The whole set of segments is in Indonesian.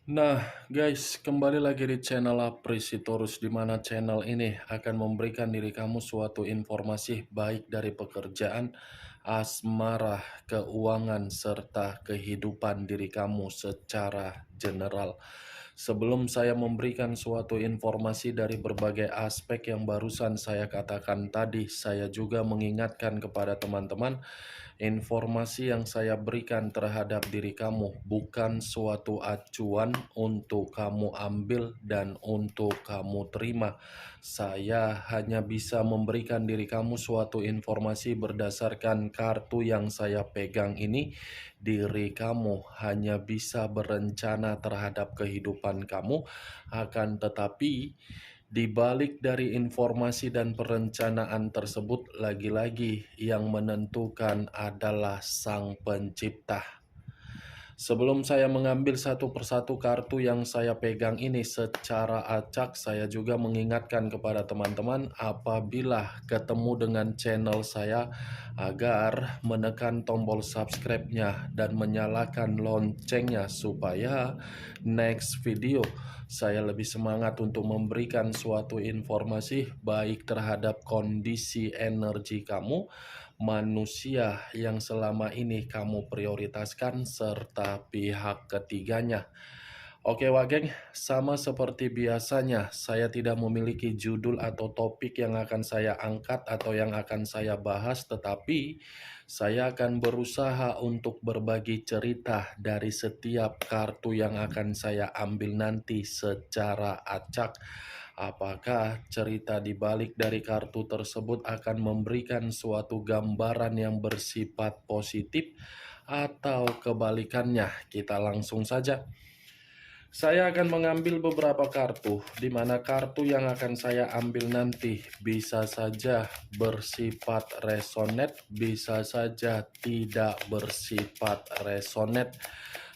Nah, guys, kembali lagi di channel Apresitorus, di mana channel ini akan memberikan diri kamu suatu informasi baik dari pekerjaan, asmara, keuangan, serta kehidupan diri kamu secara general. Sebelum saya memberikan suatu informasi dari berbagai aspek yang barusan saya katakan tadi, saya juga mengingatkan kepada teman-teman. Informasi yang saya berikan terhadap diri kamu bukan suatu acuan untuk kamu ambil dan untuk kamu terima. Saya hanya bisa memberikan diri kamu suatu informasi berdasarkan kartu yang saya pegang ini. Diri kamu hanya bisa berencana terhadap kehidupan kamu, akan tetapi di balik dari informasi dan perencanaan tersebut, lagi-lagi yang menentukan adalah Sang Pencipta. Sebelum saya mengambil satu persatu kartu yang saya pegang ini secara acak, saya juga mengingatkan kepada teman-teman apabila ketemu dengan channel saya agar menekan tombol subscribe-nya dan menyalakan loncengnya supaya next video saya lebih semangat untuk memberikan suatu informasi baik terhadap kondisi energi kamu, manusia yang selama ini kamu prioritaskan, serta pihak ketiganya. Oke Wak Geng, sama seperti biasanya, saya tidak memiliki judul atau topik yang akan saya angkat atau yang akan saya bahas, tetapi saya akan berusaha untuk berbagi cerita dari setiap kartu yang akan saya ambil nanti secara acak. Apakah cerita di balik dari kartu tersebut akan memberikan suatu gambaran yang bersifat positif atau kebalikannya? Kita langsung saja. Saya akan mengambil beberapa kartu, di mana kartu yang akan saya ambil nanti bisa saja bersifat resonate, bisa saja tidak bersifat resonate.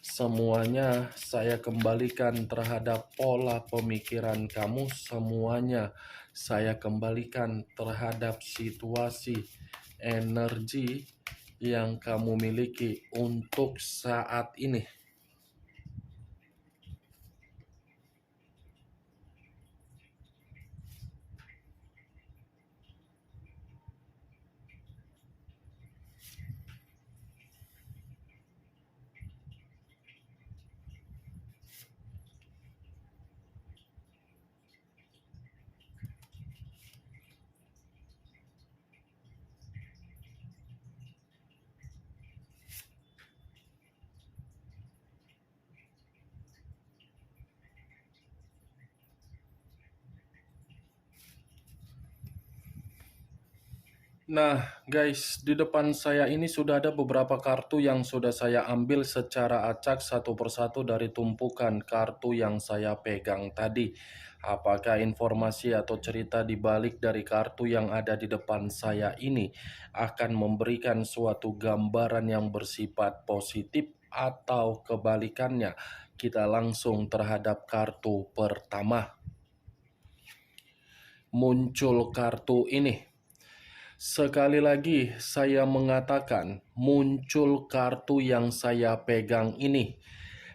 Semuanya saya kembalikan terhadap pola pemikiran kamu, semuanya saya kembalikan terhadap situasi energi yang kamu miliki untuk saat ini. Nah, guys, di depan saya ini sudah ada beberapa kartu yang sudah saya ambil secara acak satu persatu dari tumpukan kartu yang saya pegang tadi. Apakah informasi atau cerita di balik dari kartu yang ada di depan saya ini akan memberikan suatu gambaran yang bersifat positif atau kebalikannya? Kita langsung terhadap kartu pertama. Muncul kartu ini. Sekali lagi saya mengatakan muncul kartu yang saya pegang ini.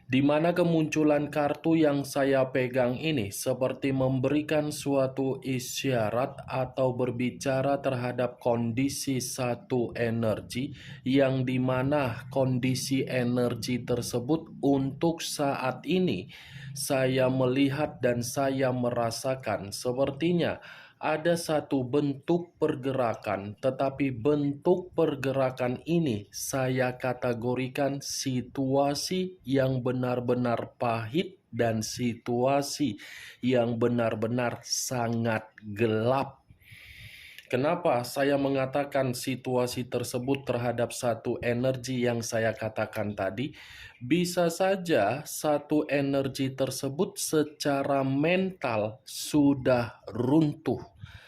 Di mana kemunculan kartu yang saya pegang ini seperti memberikan suatu isyarat atau berbicara terhadap kondisi satu energi yang dimana kondisi energi tersebut untuk saat ini saya melihat dan saya merasakan sepertinya ada satu bentuk pergerakan, tetapi bentuk pergerakan ini saya kategorikan situasi yang benar-benar pahit dan situasi yang benar-benar sangat gelap. Kenapa saya mengatakan situasi tersebut terhadap satu energi yang saya katakan tadi? Bisa saja satu energi tersebut secara mental sudah runtuh,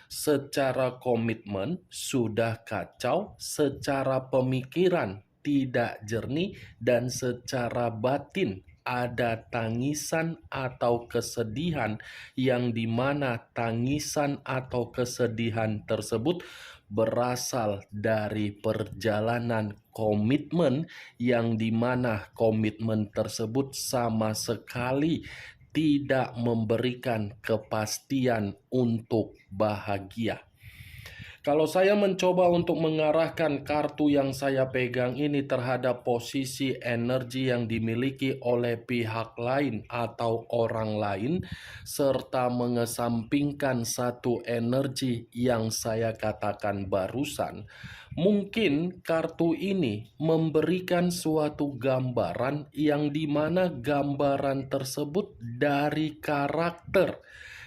secara komitmen sudah kacau, secara pemikiran tidak jernih, dan secara batin ada tangisan atau kesedihan, yang dimana tangisan atau kesedihan tersebut berasal dari perjalanan komitmen, yang dimana komitmen tersebut sama sekali tidak memberikan kepastian untuk bahagia. Kalau saya mencoba untuk mengarahkan kartu yang saya pegang ini terhadap posisi energi yang dimiliki oleh pihak lain atau orang lain, serta mengesampingkan satu energi yang saya katakan barusan, mungkin kartu ini memberikan suatu gambaran yang dimana gambaran tersebut dari karakter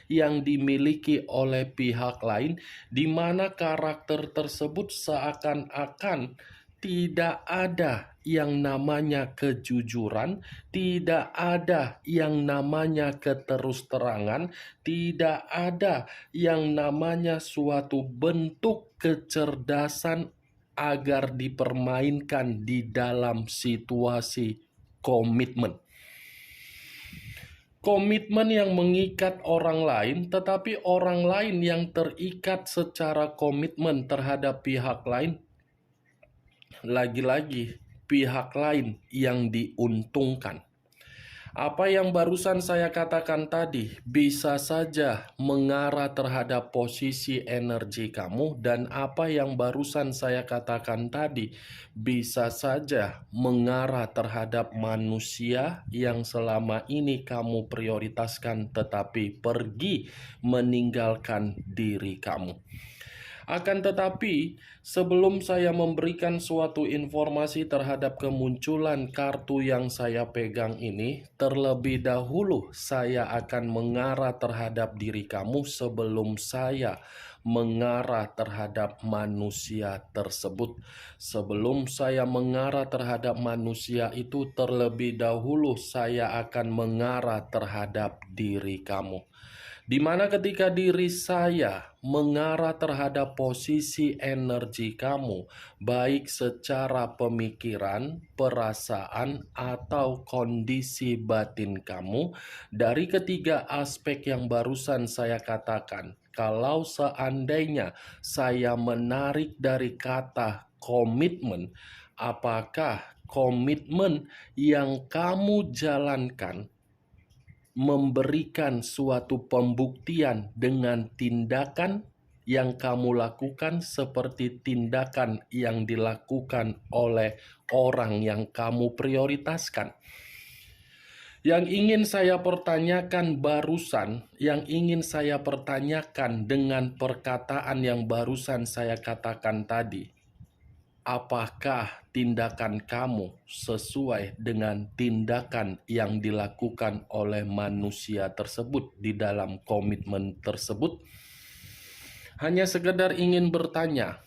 yang dimiliki oleh pihak lain, di mana karakter tersebut seakan-akan tidak ada yang namanya kejujuran, tidak ada yang namanya keterus-terangan, tidak ada yang namanya suatu bentuk kecerdasan agar dipermainkan di dalam situasi komitmen. Komitmen yang mengikat orang lain, tetapi orang lain yang terikat secara komitmen terhadap pihak lain, lagi-lagi pihak lain yang diuntungkan. Apa yang barusan saya katakan tadi bisa saja mengarah terhadap posisi energi kamu, dan apa yang barusan saya katakan tadi bisa saja mengarah terhadap manusia yang selama ini kamu prioritaskan tetapi pergi meninggalkan diri kamu. Akan tetapi, sebelum saya memberikan suatu informasi terhadap kemunculan kartu yang saya pegang ini, terlebih dahulu saya akan mengarah terhadap diri kamu sebelum saya mengarah terhadap manusia tersebut. Sebelum saya mengarah terhadap manusia itu, terlebih dahulu saya akan mengarah terhadap diri kamu. Di mana ketika diri saya mengarah terhadap posisi energi kamu, baik secara pemikiran, perasaan, atau kondisi batin kamu, dari ketiga aspek yang barusan saya katakan, kalau seandainya saya menarik dari kata komitmen, apakah komitmen yang kamu jalankan memberikan suatu pembuktian dengan tindakan yang kamu lakukan, seperti tindakan yang dilakukan oleh orang yang kamu prioritaskan? Yang ingin saya pertanyakan barusan, yang ingin saya pertanyakan dengan perkataan yang barusan saya katakan tadi, apakah tindakan kamu sesuai dengan tindakan yang dilakukan oleh manusia tersebut di dalam komitmen tersebut? Hanya sekedar ingin bertanya,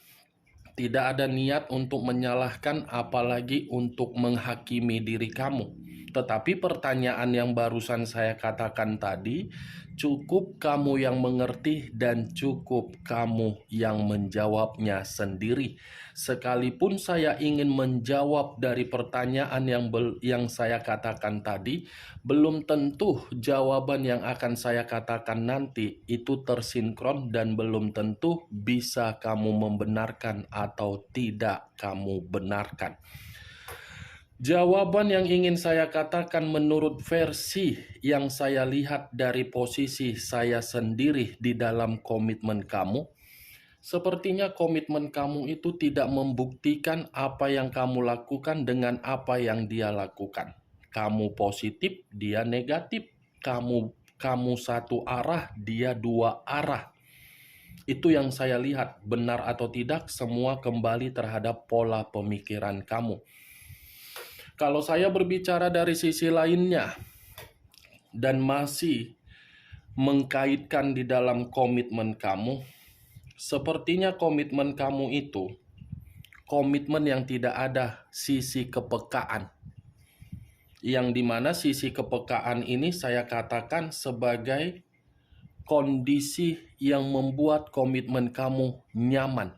tidak ada niat untuk menyalahkan, apalagi untuk menghakimi diri kamu. Tetapi pertanyaan yang barusan saya katakan tadi, cukup kamu yang mengerti dan cukup kamu yang menjawabnya sendiri. Sekalipun saya ingin menjawab dari pertanyaan yang saya katakan tadi, belum tentu jawaban yang akan saya katakan nanti itu tersinkron, dan belum tentu bisa kamu membenarkan atau tidak kamu benarkan. Jawaban yang ingin saya katakan menurut versi yang saya lihat dari posisi saya sendiri di dalam komitmen kamu, sepertinya komitmen kamu itu tidak membuktikan apa yang kamu lakukan dengan apa yang dia lakukan. Kamu positif, dia negatif. Kamu satu arah, dia dua arah. Itu yang saya lihat. Benar atau tidak, semua kembali terhadap pola pemikiran kamu. Kalau saya berbicara dari sisi lainnya dan masih mengkaitkan di dalam komitmen kamu, sepertinya komitmen kamu itu komitmen yang tidak ada sisi kepekaan. Yang dimana sisi kepekaan ini saya katakan sebagai kondisi yang membuat komitmen kamu nyaman.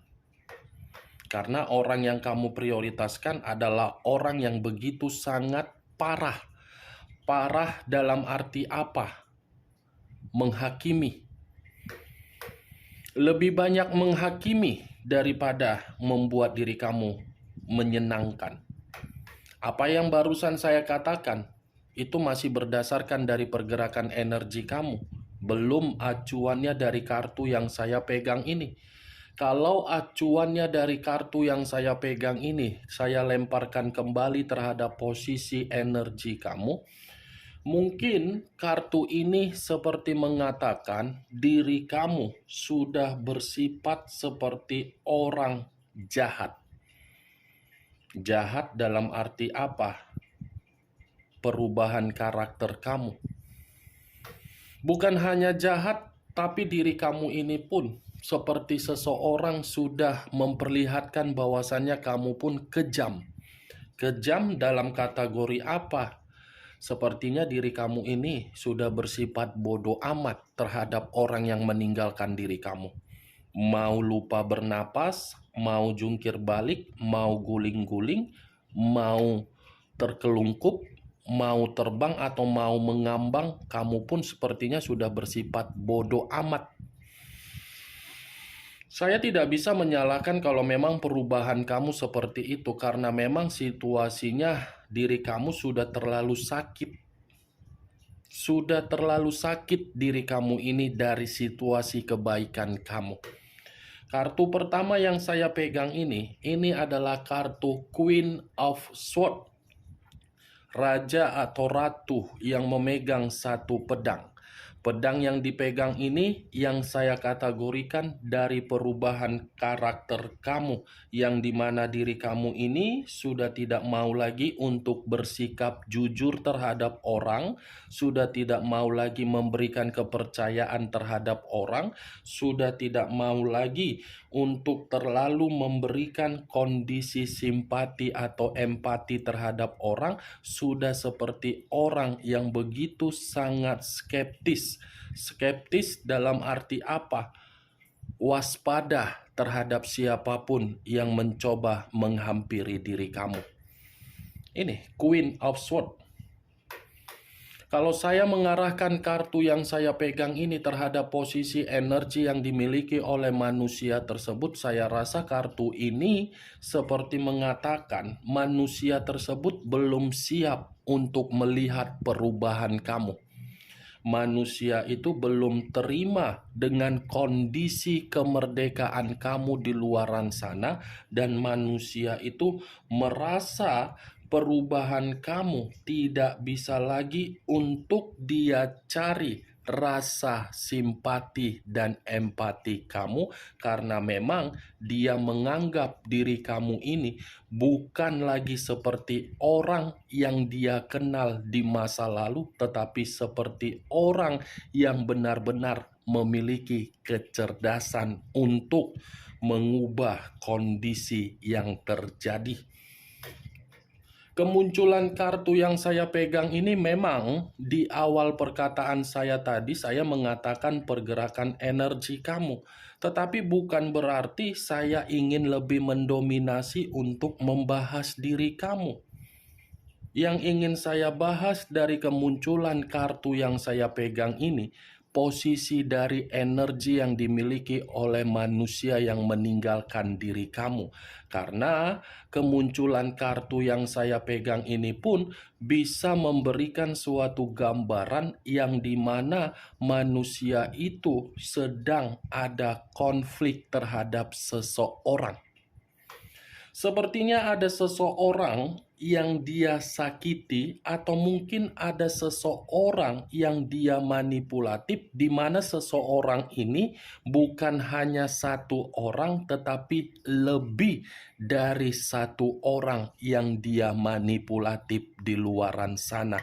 Karena orang yang kamu prioritaskan adalah orang yang begitu sangat parah Parah dalam arti apa? Menghakimi. Lebih banyak menghakimi daripada membuat diri kamu menyenangkan. Apa yang barusan saya katakan, itu masih berdasarkan dari pergerakan energi kamu. Belum acuannya dari kartu yang saya pegang ini. Kalau acuannya dari kartu yang saya pegang ini, saya lemparkan kembali terhadap posisi energi kamu. Mungkin kartu ini seperti mengatakan diri kamu sudah bersifat seperti orang jahat. Jahat dalam arti apa? Perubahan karakter kamu. Bukan hanya jahat, tapi diri kamu ini pun seperti seseorang sudah memperlihatkan bahwasannya kamu pun kejam. Kejam dalam kategori apa? Sepertinya diri kamu ini sudah bersifat bodoh amat terhadap orang yang meninggalkan diri kamu. Mau lupa bernapas, mau jungkir balik, mau guling-guling, mau terkelungkup, mau terbang atau mau mengambang, kamu pun sepertinya sudah bersifat bodoh amat. Saya tidak bisa menyalahkan kalau memang perubahan kamu seperti itu, karena memang situasinya diri kamu sudah terlalu sakit. Sudah terlalu sakit diri kamu ini dari situasi kebaikan kamu. Kartu pertama yang saya pegang ini adalah kartu Queen of Swords. Raja atau ratu yang memegang satu pedang. Pedang yang dipegang ini yang saya kategorikan dari perubahan karakter kamu, yang dimana diri kamu ini sudah tidak mau lagi untuk bersikap jujur terhadap orang, sudah tidak mau lagi memberikan kepercayaan terhadap orang, sudah tidak mau lagi untuk terlalu memberikan kondisi simpati atau empati terhadap orang, sudah seperti orang yang begitu sangat skeptis. Skeptis dalam arti apa? Waspada terhadap siapapun yang mencoba menghampiri diri kamu. Ini Queen of Swords. Kalau saya mengarahkan kartu yang saya pegang ini terhadap posisi energi yang dimiliki oleh manusia tersebut, saya rasa kartu ini seperti mengatakan manusia tersebut belum siap untuk melihat perubahan kamu. Manusia itu belum terima dengan kondisi kemerdekaan kamu di luaran sana, dan manusia itu merasa perubahan kamu tidak bisa lagi untuk dia cari rasa simpati dan empati kamu, karena memang dia menganggap diri kamu ini bukan lagi seperti orang yang dia kenal di masa lalu, tetapi seperti orang yang benar-benar memiliki kecerdasan untuk mengubah kondisi yang terjadi. Kemunculan kartu yang saya pegang ini memang di awal perkataan saya tadi saya mengatakan pergerakan energi kamu. Tetapi bukan berarti saya ingin lebih mendominasi untuk membahas diri kamu. Yang ingin saya bahas dari kemunculan kartu yang saya pegang ini, posisi dari energi yang dimiliki oleh manusia yang meninggalkan diri kamu. Karena kemunculan kartu yang saya pegang ini pun bisa memberikan suatu gambaran yang dimana manusia itu sedang ada konflik terhadap seseorang. Sepertinya ada seseorang yang dia sakiti, atau mungkin ada seseorang yang dia manipulatif, di mana seseorang ini bukan hanya satu orang tetapi lebih dari satu orang yang dia manipulatif di luaran sana,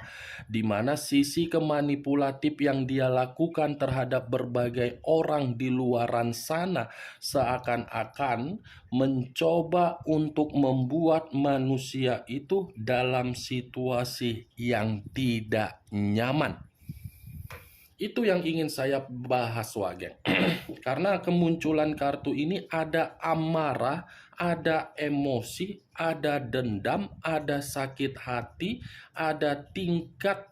di mana sisi kemanipulatif yang dia lakukan terhadap berbagai orang di luaran sana seakan-akan mencoba untuk membuat manusia itu dalam situasi yang tidak nyaman. Itu yang ingin saya bahas, Wageng. Karena kemunculan kartu ini ada amarah, ada emosi, ada dendam, ada sakit hati, ada tingkat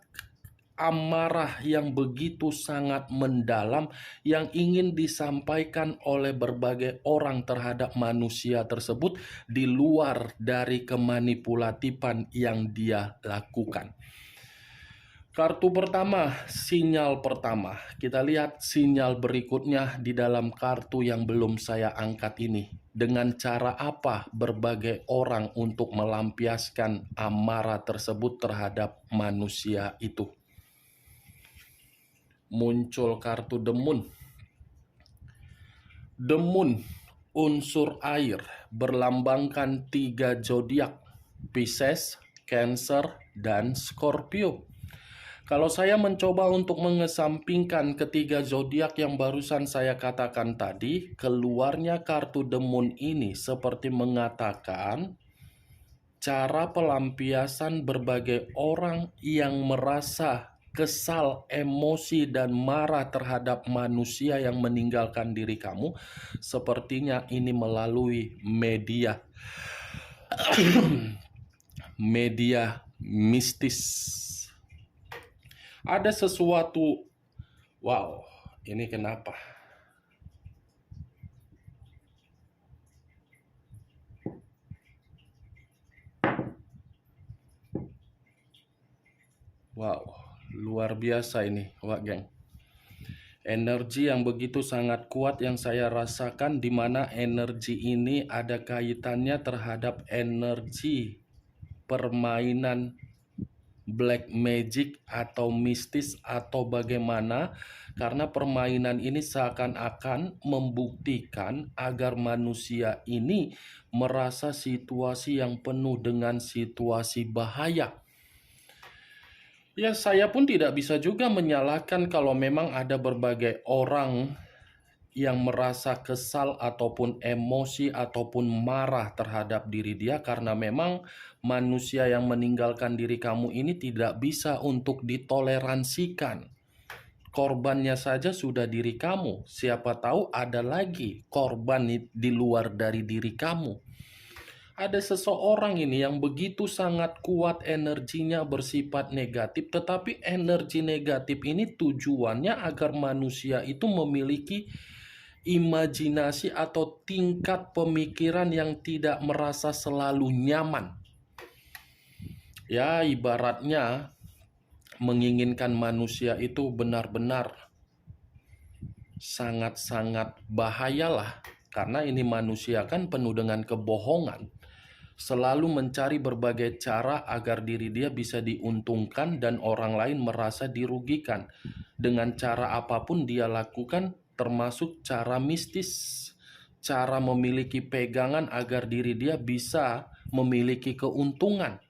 amarah yang begitu sangat mendalam yang ingin disampaikan oleh berbagai orang terhadap manusia tersebut di luar dari kemanipulatifan yang dia lakukan. Kartu pertama, sinyal pertama. Kita lihat sinyal berikutnya di dalam kartu yang belum saya angkat ini. Dengan cara apa berbagai orang untuk melampiaskan amarah tersebut terhadap manusia itu. Muncul kartu The Moon. The Moon, unsur air, berlambangkan 3 zodiak, Pisces, Cancer, dan Scorpio. Kalau saya mencoba untuk mengesampingkan ketiga zodiak yang barusan saya katakan tadi, keluarnya kartu The Moon ini seperti mengatakan cara pelampiasan berbagai orang yang merasa kesal, emosi, dan marah terhadap manusia yang meninggalkan diri kamu, sepertinya ini melalui media media mistis. Ada sesuatu, wow, ini kenapa? Wow, luar biasa ini, wah geng. Energi yang begitu sangat kuat yang saya rasakan, di mana energi ini ada kaitannya terhadap energi permainan black magic atau mistis atau bagaimana, karena permainan ini seakan-akan membuktikan agar manusia ini merasa situasi yang penuh dengan situasi bahaya. Ya, saya pun tidak bisa juga menyalahkan kalau memang ada berbagai orang yang merasa kesal ataupun emosi ataupun marah terhadap diri dia, karena memang manusia yang meninggalkan diri kamu ini tidak bisa untuk ditoleransikan. Korbannya saja sudah diri kamu, siapa tahu ada lagi korban di luar dari diri kamu. Ada seseorang ini yang begitu sangat kuat energinya bersifat negatif, tetapi energi negatif ini tujuannya agar manusia itu memiliki imajinasi atau tingkat pemikiran yang tidak merasa selalu nyaman. Ya, ibaratnya menginginkan manusia itu benar-benar sangat-sangat bahayalah, karena ini manusia kan penuh dengan kebohongan. Selalu mencari berbagai cara agar diri dia bisa diuntungkan dan orang lain merasa dirugikan. Dengan cara apapun dia lakukan, termasuk cara mistis, cara memiliki pegangan agar diri dia bisa memiliki keuntungan.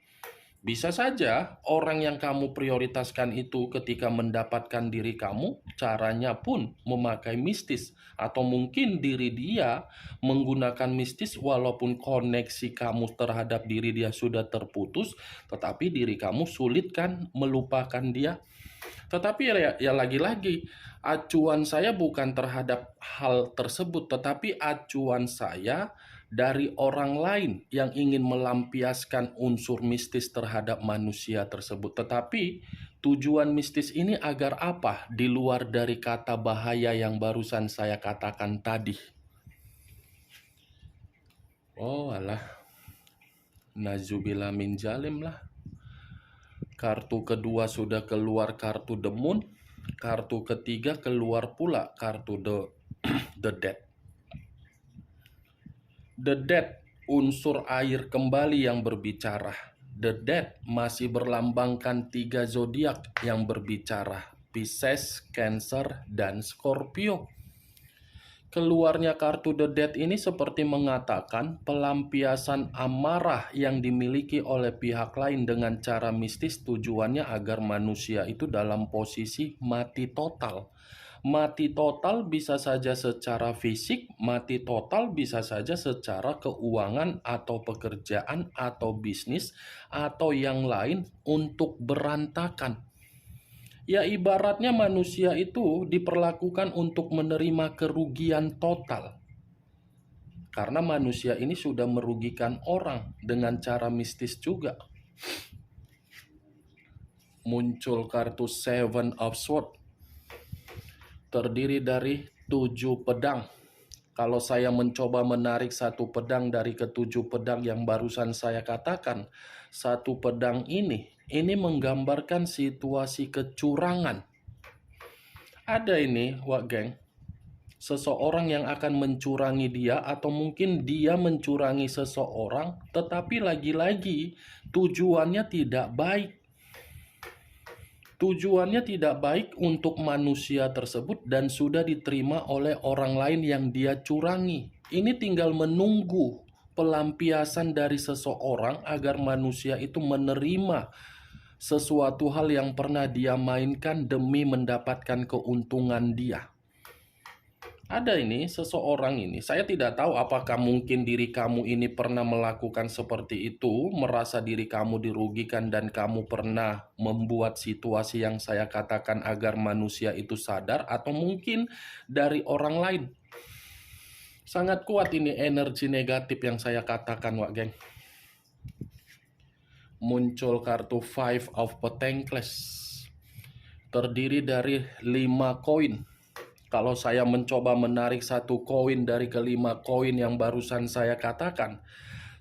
Bisa saja orang yang kamu prioritaskan itu ketika mendapatkan diri kamu, caranya pun memakai mistis. Atau mungkin diri dia menggunakan mistis walaupun koneksi kamu terhadap diri dia sudah terputus, tetapi diri kamu sulit kan melupakan dia. Tetapi ya lagi-lagi, acuan saya bukan terhadap hal tersebut, tetapi acuan saya dari orang lain yang ingin melampiaskan unsur mistis terhadap manusia tersebut. Tetapi tujuan mistis ini agar apa? Di luar dari kata bahaya yang barusan saya katakan tadi. Oh alah, nazubillah min jalim lah. Kartu kedua sudah keluar kartu The Moon. Kartu ketiga keluar pula kartu The Dead. The Dead, unsur air kembali yang berbicara. The Dead masih berlambangkan 3 zodiak yang berbicara, Pisces, Cancer, dan Scorpio. Keluarnya kartu The Dead ini seperti mengatakan pelampiasan amarah yang dimiliki oleh pihak lain dengan cara mistis, tujuannya agar manusia itu dalam posisi mati total. Mati total bisa saja secara fisik, mati total bisa saja secara keuangan atau pekerjaan atau bisnis atau yang lain untuk berantakan. Ya, ibaratnya manusia itu diperlakukan untuk menerima kerugian total. Karena manusia ini sudah merugikan orang dengan cara mistis juga. muncul kartu Seven of Swords, terdiri dari 7 pedang. Kalau saya mencoba menarik satu pedang dari ketujuh pedang yang barusan saya katakan, satu pedang ini menggambarkan situasi kecurangan. Ada ini, Wak Geng, seseorang yang akan mencurangi dia, atau mungkin dia mencurangi seseorang, tetapi lagi-lagi tujuannya tidak baik. Tujuannya tidak baik untuk manusia tersebut dan sudah diterima oleh orang lain yang dia curangi. Ini tinggal menunggu pelampiasan dari seseorang agar manusia itu menerima sesuatu hal yang pernah dia mainkan demi mendapatkan keuntungan dia. Ada ini, seseorang ini, saya tidak tahu apakah mungkin diri kamu ini pernah melakukan seperti itu, merasa diri kamu dirugikan dan kamu pernah membuat situasi yang saya katakan agar manusia itu sadar, atau mungkin dari orang lain. Sangat kuat ini energi negatif yang saya katakan, Wak Geng. Muncul kartu Five of Pentacles, terdiri dari 5 koin. Kalau saya mencoba menarik satu koin dari kelima koin yang barusan saya katakan,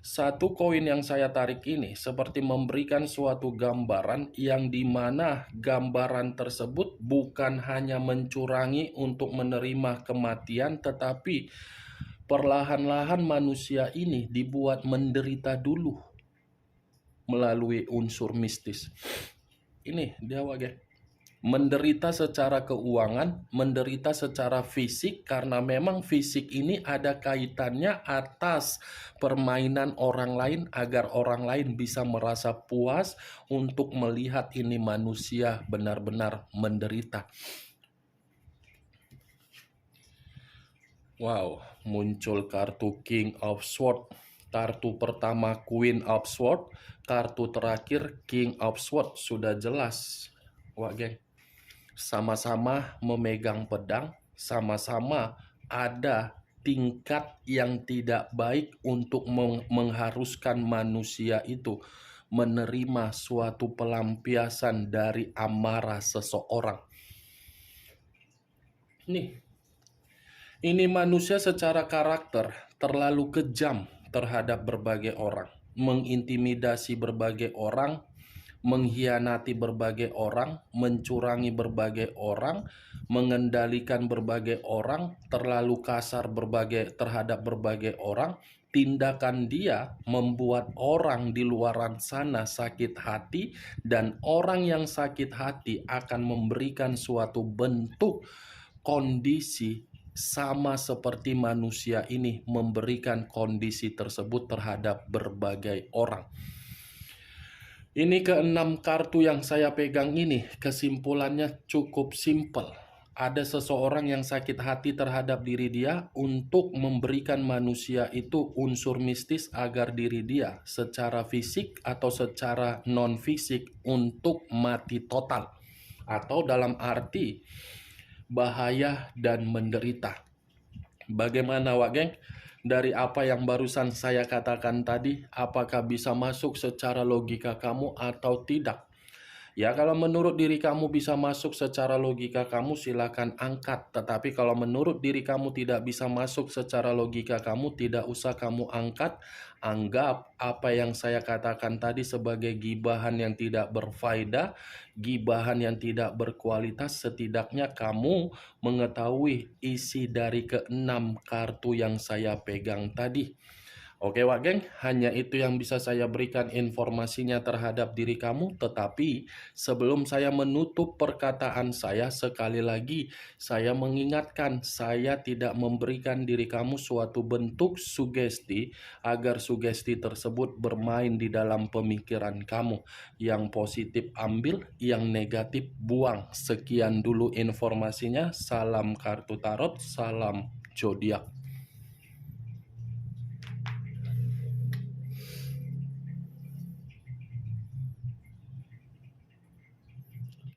satu koin yang saya tarik ini seperti memberikan suatu gambaran yang dimana gambaran tersebut bukan hanya mencurangi untuk menerima kematian, tetapi perlahan-lahan manusia ini dibuat menderita dulu melalui unsur mistis. Ini dia, Wak. Menderita secara keuangan, menderita secara fisik, karena memang fisik ini ada kaitannya atas permainan orang lain agar orang lain bisa merasa puas untuk melihat ini manusia benar-benar menderita. Wow, muncul kartu King of Swords. Kartu pertama Queen of Swords, kartu terakhir King of Swords. Sudah jelas, Wak Geng. Sama-sama memegang pedang, sama-sama ada tingkat yang tidak baik untuk mengharuskan manusia itu menerima suatu pelampiasan dari amarah seseorang. Ini manusia secara karakter terlalu kejam terhadap berbagai orang, mengintimidasi berbagai orang, mengkhianati berbagai orang, mencurangi berbagai orang, mengendalikan berbagai orang, terlalu kasar terhadap berbagai orang. Tindakan dia membuat orang di luaran sana sakit hati, dan orang yang sakit hati akan memberikan suatu bentuk kondisi sama seperti manusia ini memberikan kondisi tersebut terhadap berbagai orang. Ini keenam kartu yang saya pegang ini, kesimpulannya cukup simpel. Ada seseorang yang sakit hati terhadap diri dia untuk memberikan manusia itu unsur mistis agar diri dia secara fisik atau secara non-fisik untuk mati total. Atau dalam arti bahaya dan menderita. Bagaimana, Wak Geng? Dari apa yang barusan saya katakan tadi, apakah bisa masuk secara logika kamu atau tidak? Ya, kalau menurut diri kamu bisa masuk secara logika kamu, silakan angkat. Tetapi kalau menurut diri kamu tidak bisa masuk secara logika kamu, tidak usah kamu angkat. Anggap apa yang saya katakan tadi sebagai gibahan yang tidak berfaedah, gibahan yang tidak berkualitas. Setidaknya kamu mengetahui isi dari keenam kartu yang saya pegang tadi. Oke, Wak Geng, hanya itu yang bisa saya berikan informasinya terhadap diri kamu. Tetapi sebelum saya menutup perkataan saya, sekali lagi saya mengingatkan, saya tidak memberikan diri kamu suatu bentuk sugesti agar sugesti tersebut bermain di dalam pemikiran kamu. Yang positif ambil, yang negatif buang. Sekian dulu informasinya. Salam kartu tarot, salam zodiak.